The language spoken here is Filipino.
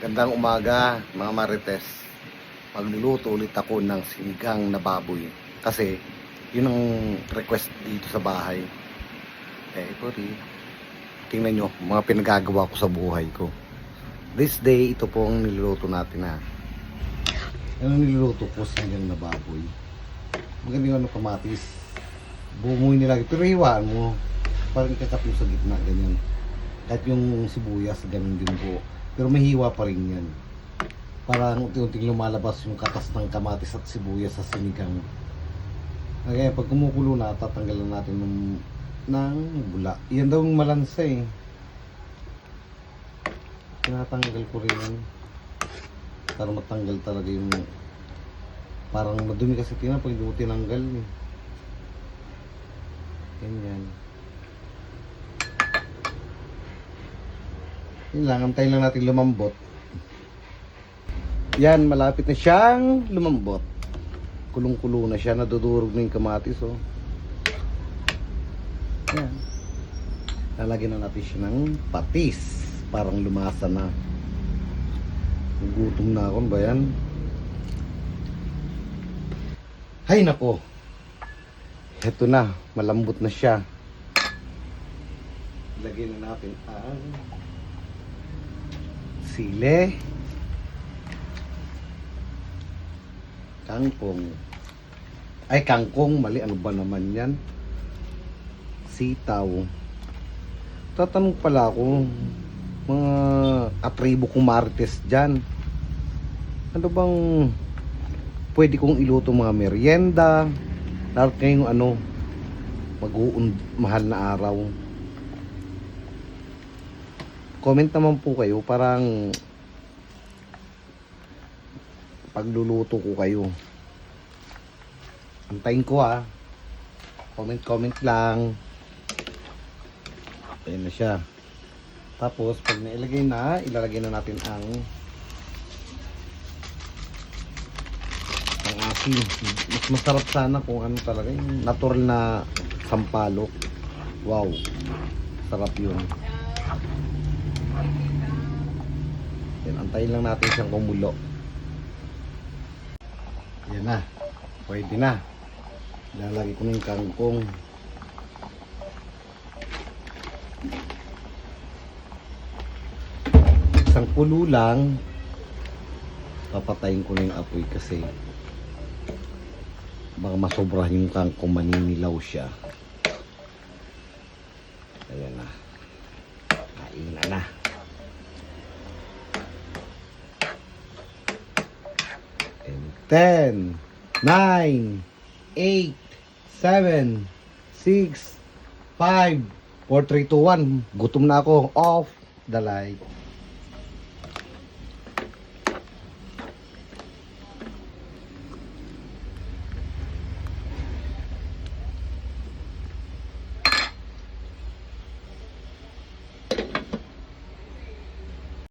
Magandang umaga mga marites. Magluluto ulit ako ng sinigang na baboy. Kasi yun ang request dito sa bahay. Tingnan nyo mga pinagagawa ko sa buhay ko. This day, ito po ang niluluto natin na. Ano niluluto ko sinigang na baboy? Maganda yung kamatis. Bumuhay nilagay. Pero hiwaan mo. Parang ikakat mo sa gitna. Ganyan. Kahit yung sibuyas, ganun din po. Pero may hiwa pa rin yan. Parang unti-unting lumalabas yung katas ng kamatis at sibuyas sa sinigang. Kaya pag kumukulo na, tatanggalan natin ng bula. Yan daw yung malansa eh. Tinatanggal ko rin yan. Para matanggal talaga yung parang madumi kasi tingnan pag hindi mo tinanggal eh. Ganyan. Yun lang, antayin lang natin lumambot. Yan, malapit na siyang lumambot. Kulong-kulo na siya, nadudurog na yung kamatis, oh. Yan. Lalagyan na natin siya ng patis. Parang lumasa na. Gutom na ako, ba yan? Hay nako. Heto na, malambot na siya. Lagyan na natin ang sile, kangkong, mali, ano ba naman yan, sitaw. Tatanong pala ako mga katribo kong marites dyan, ano bang pwede kong iluto mga merienda lalo ngayong mahal na araw. Comment naman po kayo, parang pagluluto ko kayo. Antayin ko ha. Comment lang. Ayan na siya. Tapos pag nailagay na, ilalagay na natin ang asin. Mas masarap sana kung ano talaga yung natural na sampalok. Wow. Sarap yun. Yan, antayin lang natin siyang kumulo. Yan na. Pwede na. Lalagay ko na yung kangkong. Isang kulo lang. Papatayin ko na yung apoy kasi baka masobrahan yung kangkong, maninilaw siya. Ayan na. Kain na. 10, 9, 8, 7, 6, 5, 4, 3, 2, 1. Gutom na ako. Off the light.